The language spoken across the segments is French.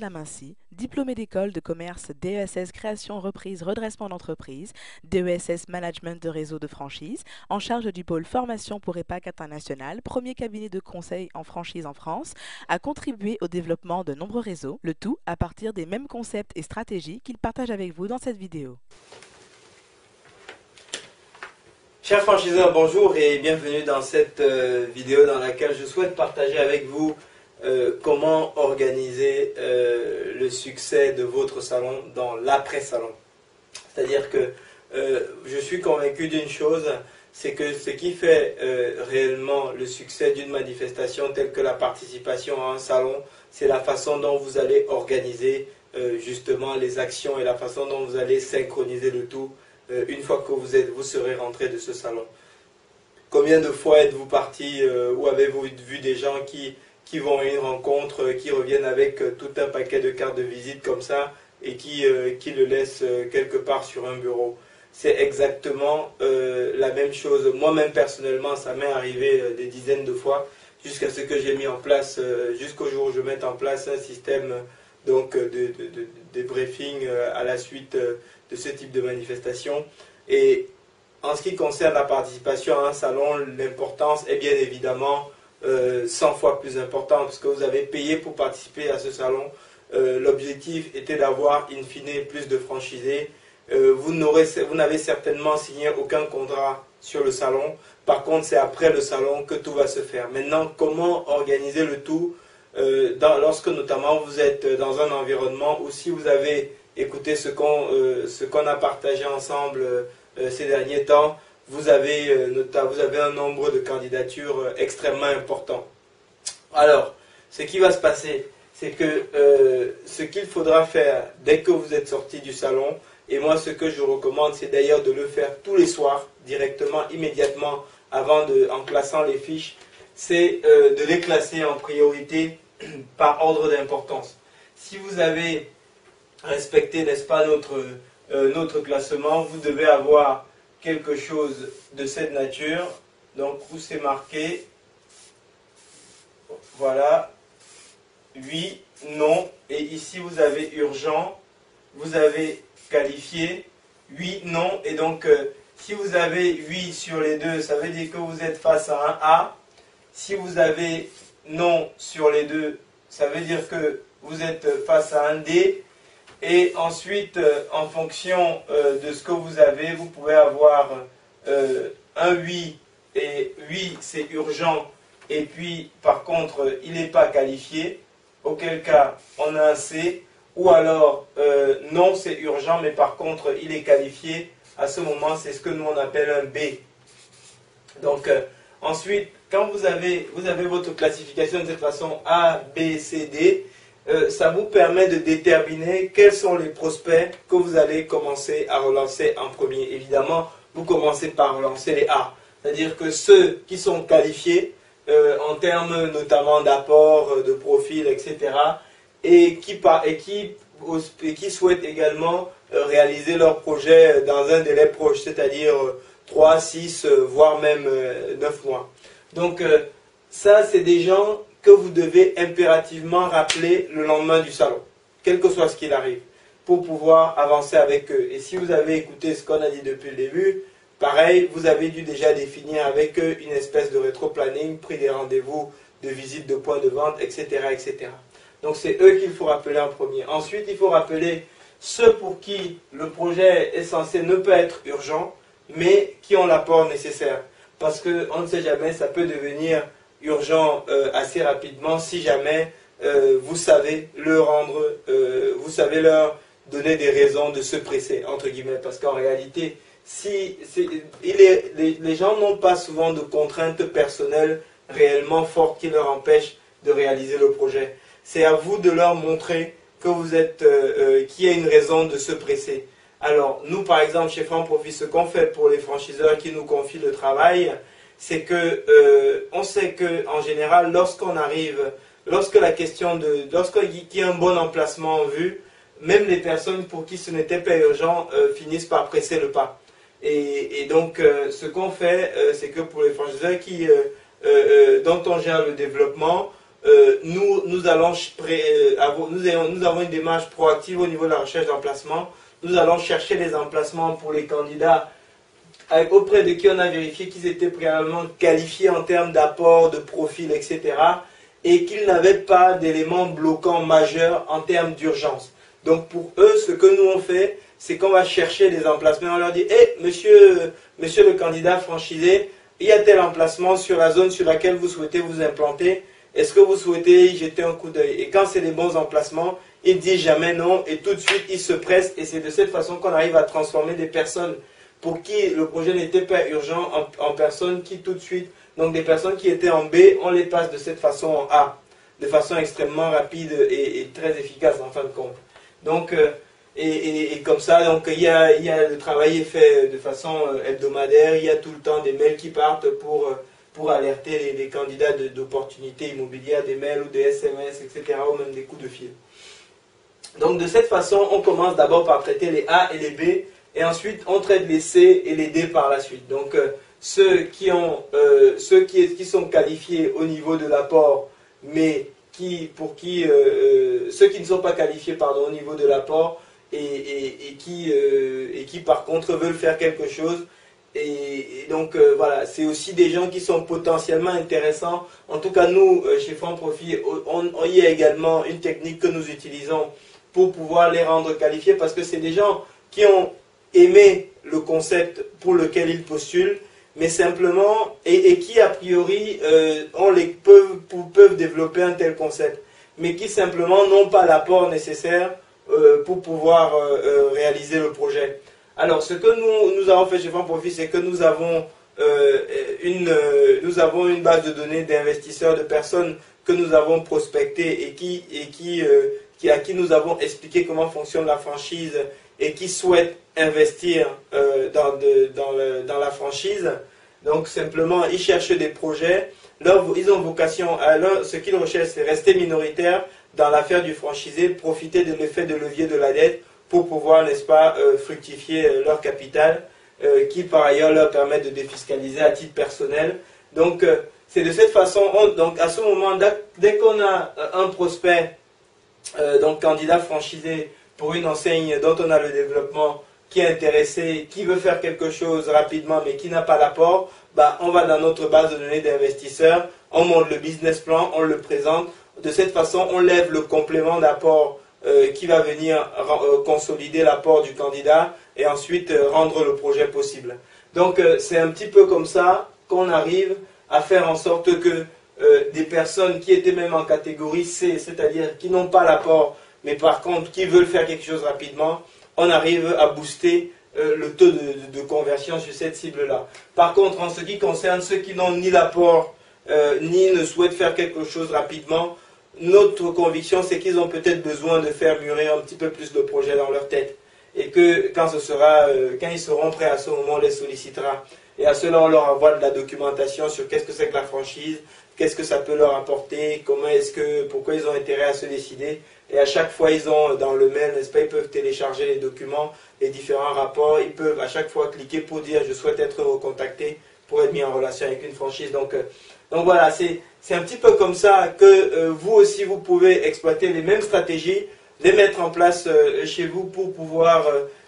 Lamincy, diplômé d'école de commerce DESS création, reprise, redressement d'entreprise, DESS management de réseau de franchise, en charge du pôle formation pour EPAC International, premier cabinet de conseil en franchise en France, a contribué au développement de nombreux réseaux, le tout à partir des mêmes concepts et stratégies qu'il partage avec vous dans cette vidéo. Chers franchiseurs, bonjour et bienvenue dans cette vidéo dans laquelle je souhaite partager avec vous comment organiser le succès de votre salon dans l'après-salon. C'est-à-dire que je suis convaincu d'une chose, c'est que ce qui fait réellement le succès d'une manifestation telle que la participation à un salon, c'est la façon dont vous allez organiser justement les actions et la façon dont vous allez synchroniser le tout une fois que vous serez rentré de ce salon. Combien de fois êtes-vous parti ou avez-vous vu des gens qui vont à une rencontre, qui reviennent avec tout un paquet de cartes de visite comme ça et qui le laissent quelque part sur un bureau? C'est exactement la même chose. Moi-même personnellement, ça m'est arrivé des dizaines de fois jusqu'à ce que j'ai mis en place, jusqu'au jour où je mette en place un système donc, de briefing à la suite de ce type de manifestation. Et en ce qui concerne la participation à un salon, l'importance est bien évidemment 100 fois plus importante parce que vous avez payé pour participer à ce salon. L'objectif était d'avoir in fine plus de franchisés. Vous n'avez certainement signé aucun contrat sur le salon. Par contre, c'est après le salon que tout va se faire. Maintenant, comment organiser le tout lorsque notamment vous êtes dans un environnement où si vous avez écouté ce qu'on a partagé ensemble ces derniers temps, vous avez un nombre de candidatures extrêmement important. Alors, ce qui va se passer, c'est que ce qu'il faudra faire dès que vous êtes sorti du salon, et moi ce que je recommande, c'est d'ailleurs de le faire tous les soirs, directement, immédiatement, en classant les fiches, c'est de les classer en priorité par ordre d'importance. Si vous avez respecté, n'est-ce pas, notre classement, vous devez avoir quelque chose de cette nature. Donc, où c'est marqué, voilà, oui, non, et ici vous avez urgent, vous avez qualifié, oui, non, et donc si vous avez oui sur les deux, ça veut dire que vous êtes face à un A. Si vous avez non sur les deux, ça veut dire que vous êtes face à un D. Et ensuite, en fonction de ce que vous avez, vous pouvez avoir un oui, et oui c'est urgent, et puis par contre il n'est pas qualifié, auquel cas on a un C, ou alors non c'est urgent, mais par contre il est qualifié, à ce moment c'est ce que nous on appelle un B. Donc ensuite, quand vous avez votre classification de cette façon A, B, C, D, ça vous permet de déterminer quels sont les prospects que vous allez commencer à relancer en premier. Évidemment, vous commencez par relancer les A, c'est-à-dire que ceux qui sont qualifiés en termes notamment d'apport, de profil, etc., et qui souhaitent également réaliser leur projet dans un délai proche, c'est-à-dire 3, 6, voire même 9 mois. Donc ça, c'est des gens que vous devez impérativement rappeler le lendemain du salon, quel que soit ce qu'il arrive, pour pouvoir avancer avec eux. Et si vous avez écouté ce qu'on a dit depuis le début, pareil, vous avez dû déjà définir avec eux une espèce de rétro-planning, pris des rendez-vous de visite de points de vente, etc., etc. Donc c'est eux qu'il faut rappeler en premier. Ensuite, il faut rappeler ceux pour qui le projet est censé ne pas être urgent, mais qui ont l'apport nécessaire. Parce qu'on ne sait jamais, ça peut devenir urgent assez rapidement si jamais vous savez vous savez leur donner des raisons de se presser, entre guillemets. Parce qu'en réalité, les gens n'ont pas souvent de contraintes personnelles réellement fortes qui leur empêchent de réaliser le projet. C'est à vous de leur montrer que qu'il y a une raison de se presser. Alors, nous, par exemple, chez Franc Profit, ce qu'on fait pour les franchiseurs qui nous confient le travail, c'est que on sait qu'en général, lorsqu'il y a un bon emplacement en vue, même les personnes pour qui ce n'était pas urgent finissent par presser le pas. Et donc, ce qu'on fait, c'est que pour les franchiseurs dont on gère le développement, nous avons une démarche proactive au niveau de la recherche d'emplacement. Nous allons chercher les emplacements pour les candidats auprès de qui on a vérifié qu'ils étaient préalablement qualifiés en termes d'apport, de profil, etc. et qu'ils n'avaient pas d'éléments bloquants majeurs en termes d'urgence. Donc pour eux, ce que nous on fait, c'est qu'on va chercher des emplacements. On leur dit, hey, monsieur le candidat franchisé, il y a tel emplacement sur la zone sur laquelle vous souhaitez vous implanter. Est-ce que vous souhaitez y jeter un coup d'œil? Et quand c'est des bons emplacements, il dit jamais non et tout de suite il se presse. Et c'est de cette façon qu'on arrive à transformer des personnes pour qui le projet n'était pas urgent en personnes qui tout de suite, donc des personnes qui étaient en B, on les passe de cette façon en A, de façon extrêmement rapide et très efficace en fin de compte. Donc, et comme ça, donc, le travail est fait de façon hebdomadaire, il y a tout le temps des mails qui partent pour alerter les candidats d'opportunités immobilières, des mails ou des SMS, etc., ou même des coups de fil. Donc de cette façon, on commence d'abord par traiter les A et les B, et ensuite on traite les C et les D par la suite. Donc ceux qui sont qualifiés au niveau de l'apport, mais ceux qui ne sont pas qualifiés pardon, au niveau de l'apport et qui par contre veulent faire quelque chose. Et donc voilà, c'est aussi des gens qui sont potentiellement intéressants. En tout cas, nous, chez Fonds Profit, il y a également une technique que nous utilisons pour pouvoir les rendre qualifiés, parce que c'est des gens qui ont aimé le concept pour lequel ils postulent, mais simplement, et qui a priori peuvent développer un tel concept, mais qui simplement n'ont pas l'apport nécessaire pour pouvoir réaliser le projet. Alors, ce que nous avons fait chez Fonds Profit, c'est que nous avons une base de données d'investisseurs, de personnes que nous avons prospectées et à qui nous avons expliqué comment fonctionne la franchise et qui souhaitent investir dans la franchise. Donc, simplement, ils cherchent des projets. Ils ont vocation ce qu'ils recherchent, c'est rester minoritaires dans l'affaire du franchisé, profiter de l'effet de levier de la dette pour pouvoir, n'est-ce pas, fructifier leur capital, qui par ailleurs leur permet de défiscaliser à titre personnel. Donc, c'est de cette façon, donc à ce moment, dès qu'on a un prospect, donc candidat franchisé pour une enseigne dont on a le développement, qui est intéressé, qui veut faire quelque chose rapidement mais qui n'a pas l'apport, bah, on va dans notre base de données d'investisseurs, on monte le business plan, on le présente. De cette façon, on lève le complément d'apport qui va venir consolider l'apport du candidat et ensuite rendre le projet possible. Donc c'est un petit peu comme ça qu'on arrive à faire en sorte que des personnes qui étaient même en catégorie C, c'est-à-dire qui n'ont pas l'apport, mais par contre qui veulent faire quelque chose rapidement, on arrive à booster le taux de conversion sur cette cible-là. Par contre, en ce qui concerne ceux qui n'ont ni l'apport, ni ne souhaitent faire quelque chose rapidement, notre conviction, c'est qu'ils ont peut-être besoin de faire mûrir un petit peu plus le projet dans leur tête. Et que quand ils seront prêts à ce moment, on les sollicitera. Et à cela, on leur envoie de la documentation sur qu'est-ce que c'est que la franchise, qu'est-ce que ça peut leur apporter, pourquoi ils ont intérêt à se décider. Et à chaque fois, ils ont dans le mail, n'est-ce pas, ils peuvent télécharger les documents, les différents rapports. Ils peuvent à chaque fois cliquer pour dire je souhaite être recontacté pour être mis en relation avec une franchise. Donc voilà, c'est un petit peu comme ça que vous aussi, vous pouvez exploiter les mêmes stratégies, les mettre en place chez vous pour pouvoir,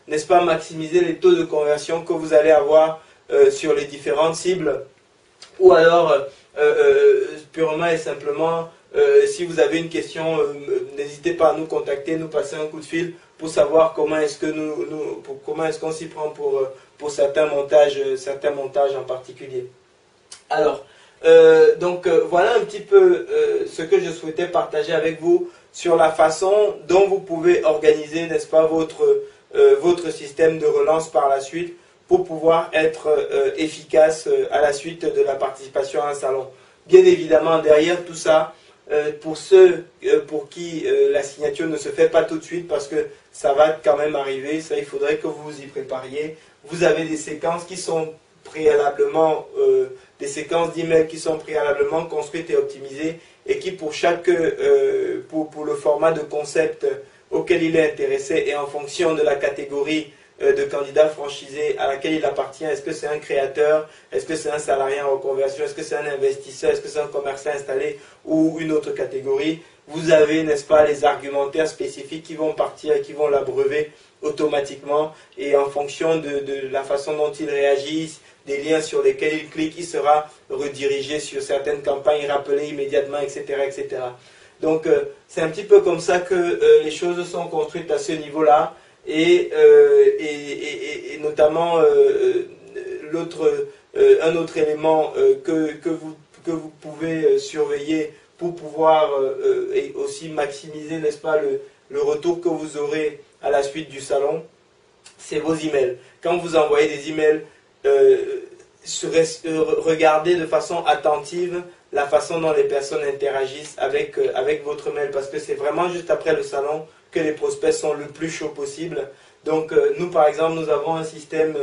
n'est-ce pas, maximiser les taux de conversion que vous allez avoir sur les différentes cibles. Ou alors, purement et simplement, si vous avez une question, n'hésitez pas à nous contacter, nous passer un coup de fil pour savoir comment est-ce qu'on s'y prend pour certains montages en particulier. Alors, voilà un petit peu ce que je souhaitais partager avec vous sur la façon dont vous pouvez organiser, n'est-ce pas, votre système de relance par la suite pour pouvoir être efficace à la suite de la participation à un salon. Bien évidemment, derrière tout ça, pour ceux pour qui la signature ne se fait pas tout de suite, parce que ça va quand même arriver, ça il faudrait que vous vous y prépariez. Vous avez des séquences qui sont préalablement, des séquences d'emails qui sont préalablement construites et optimisées et qui pour le format de concept auquel il est intéressé et en fonction de la catégorie de candidat franchisé à laquelle il appartient. Est-ce que c'est un créateur? Est-ce que c'est un salarié en reconversion? Est-ce que c'est un investisseur? Est-ce que c'est un commerçant installé ou une autre catégorie? Vous avez, n'est-ce pas, les argumentaires spécifiques qui vont partir, qui vont l'abreuver automatiquement, et en fonction de la façon dont il réagit, des liens sur lesquels il clique, il sera redirigé sur certaines campagnes, rappelé immédiatement, etc. etc. Donc c'est un petit peu comme ça que les choses sont construites à ce niveau-là, et notamment un autre élément que vous pouvez surveiller pour pouvoir et aussi maximiser, n'est-ce pas, le retour que vous aurez à la suite du salon, c'est vos emails. Quand vous envoyez des emails, regardez de façon attentive la façon dont les personnes interagissent avec votre mail, parce que c'est vraiment juste après le salon que les prospects sont le plus chauds possible. Donc nous, par exemple, nous avons un système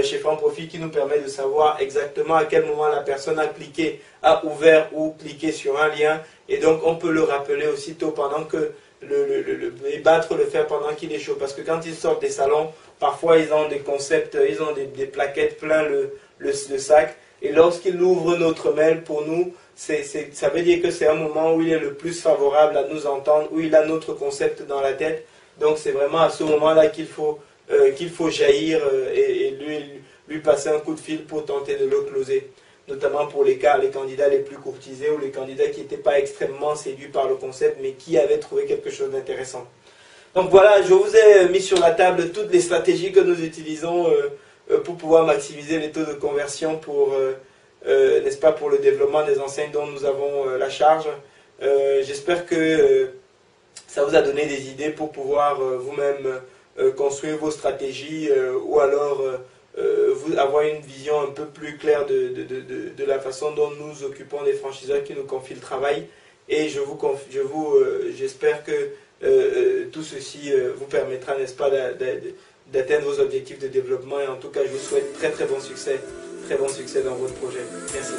chez Franprofit qui nous permet de savoir exactement à quel moment la personne a cliqué, a ouvert ou cliqué sur un lien, et donc on peut le rappeler aussitôt pendant que et battre le fer pendant qu'il est chaud, parce que quand ils sortent des salons, parfois ils ont des concepts, ils ont des plaquettes plein le sac, et lorsqu'ils ouvrent notre mail pour nous, ça veut dire que c'est un moment où il est le plus favorable à nous entendre, où il a notre concept dans la tête. Donc c'est vraiment à ce moment-là qu'il faut jaillir et lui passer un coup de fil pour tenter de le closer, notamment pour les candidats les plus courtisés ou les candidats qui n'étaient pas extrêmement séduits par le concept, mais qui avaient trouvé quelque chose d'intéressant. Donc voilà, je vous ai mis sur la table toutes les stratégies que nous utilisons pour pouvoir maximiser les taux de conversion pour, n'est-ce pas, pour le développement des enseignes dont nous avons la charge. J'espère que ça vous a donné des idées pour pouvoir vous-même construire vos stratégies ou alors avoir une vision un peu plus claire de la façon dont nous occupons des franchiseurs qui nous confient le travail. Et j'espère que tout ceci vous permettra, n'est-ce pas, d'atteindre vos objectifs de développement. Et en tout cas, je vous souhaite très bon succès dans votre projet. Merci.